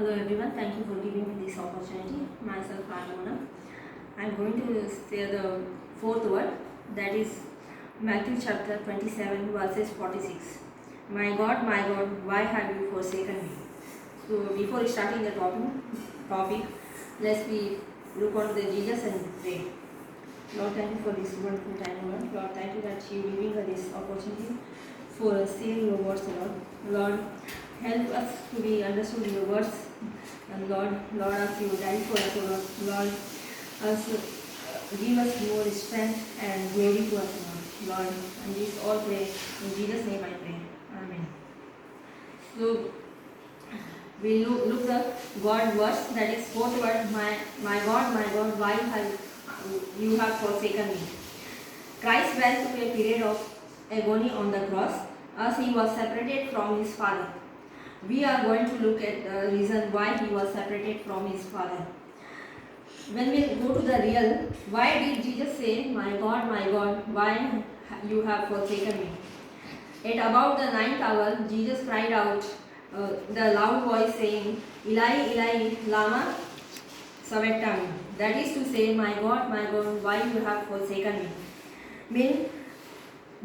Hello everyone, thank you for giving me this opportunity. Myself Alamana. I am going to say the fourth word, that is Matthew chapter 27 verses 46. My God, why have you forsaken me? So before starting the topic, let's we look on the Jesus and pray. Lord, thank you for this wonderful time, Lord. Lord, thank you that you giving us this opportunity for saying your words, Lord. Lord, help us to be understood your words. And Lord, as you die for us, Lord. Lord, give us more strength and glory to us, Lord. Lord, and this all pray in Jesus' name I pray. Amen. So we look the God verse, that is fourth word, my God, why have you have forsaken me. Christ went through a period of agony on the cross as he was separated from his Father. We are going to look at the reason why he was separated from his Father. When we go to the real, why did Jesus say, my God, why you have forsaken me? At about the 9th hour, Jesus cried out the loud voice saying, Eli, Eli, lama sabachthani. That is to say, my God, why you have forsaken me? Mean,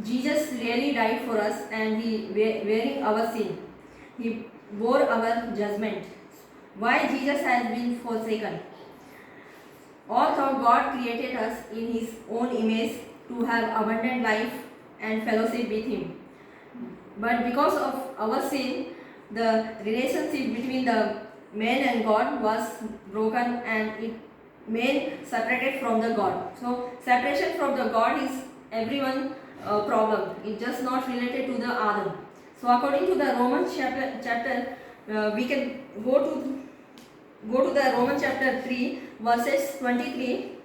Jesus really died for us and he wearing our sin. He bore our judgment. Why Jesus has been forsaken? Although God created us in his own image to have abundant life and fellowship with him. But because of our sin, the relationship between the man and God was broken and it made separated from the God. So separation from the God is everyone problem. It's just not related to the Adam. So according to the Romans chapter we can go to the Romans chapter 3 verses 23.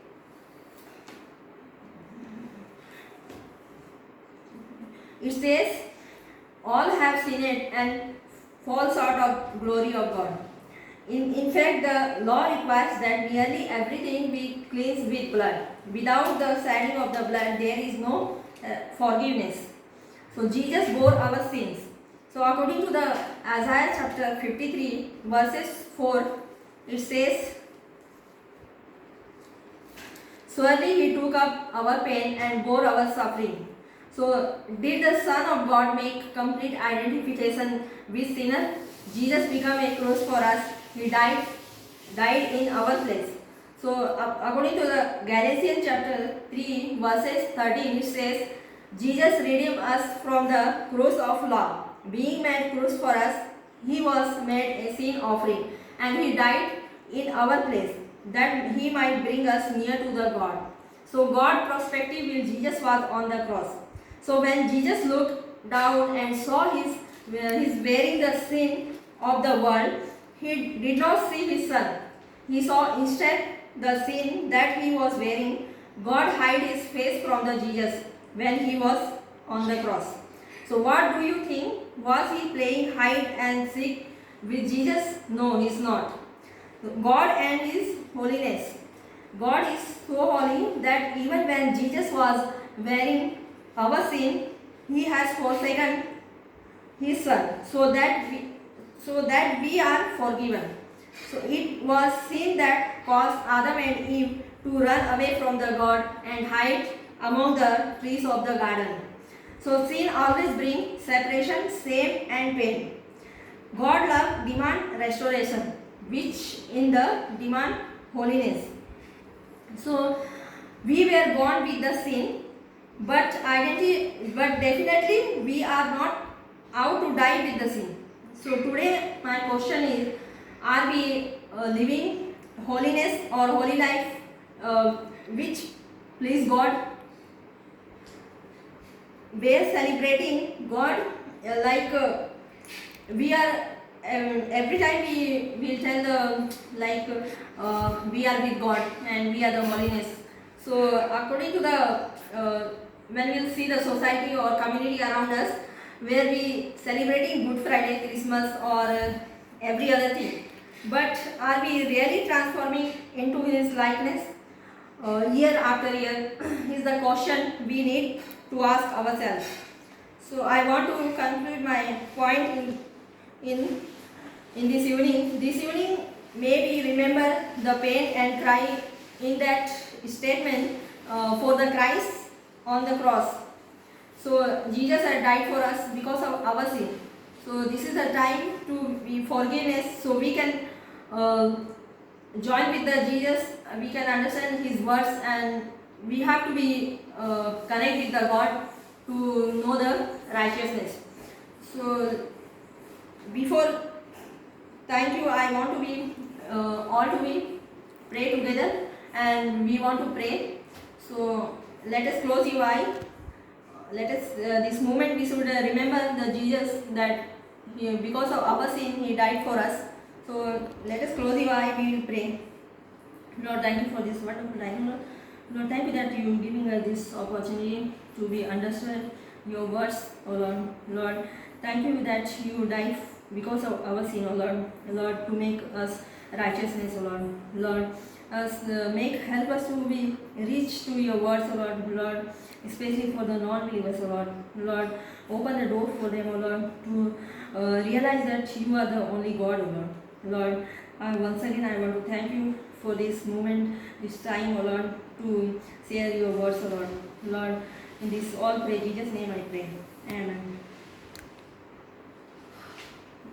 It says, all have sinned and fall short of glory of God. In fact, the law requires that nearly everything be cleansed with blood. Without the shedding of the blood, there is no forgiveness. So Jesus bore our sins. So according to the Isaiah chapter 53 verses 4, it says, surely he took up our pain and bore our suffering. So did the Son of God make complete identification with sinner? Jesus became a cross for us. He died in our place. So according to the Galatians chapter 3 verses 13, it says, Jesus redeemed us from the curse of law. Being made curse for us, he was made a sin offering, and he died in our place, that he might bring us near to the God. So God perspective will Jesus was on the cross. So when Jesus looked down and saw his bearing the sin of the world, he did not see his son. He saw instead the sin that he was bearing. God hid his face from the Jesus when he was on the cross. So what do you think? Was he playing hide and seek with Jesus? No, he is not. God and his holiness. God is so holy that even when Jesus was bearing our sin, he has forsaken his son so that we are forgiven. So it was sin that caused Adam and Eve to run away from the God and hide among the trees of the garden. So sin always brings separation, shame and pain. God love demand restoration, which in the demand holiness. So we were born with the sin, but definitely we are not out to die with the sin. So today my question is, are we living holiness or holy life which please God? We are celebrating God we are every time we will tell we are with God and we are the holiness. So according to the when we'll see the society or community around us where we celebrating Good Friday, Christmas or every other thing, but are we really transforming into his likeness year after year is the question we need to ask ourselves. So I want to conclude my point in in this evening, maybe remember the pain and cry in that statement for the Christ on the cross. So Jesus had died for us because of our sin. So this is the time to be forgiveness. So we can join with the Jesus. We can understand His words, and we have to be connect with the God to know the righteousness. So before thank you, I want to be all to be pray together, and we want to pray. So let us close your eye. Let us this moment we should remember the Jesus that because of our sin He died for us. So let us close your eye. We will pray. Lord, thank you for this wonderful time, Lord. Lord, thank you that you giving us this opportunity to be understood your words, oh Lord. Lord, thank you that you died because of our sin, oh Lord. Lord, to make us righteousness, oh Lord. Lord, us help us to be reach to your words, oh Lord. Lord, especially for the non-believers, oh Lord. Lord, open the door for them, oh Lord, to realize that you are the only God, oh Lord. Lord, once again I want to thank you for this moment, this time, oh Lord, to share your words, oh Lord. Lord, in this all pray, Jesus' name I pray. Amen.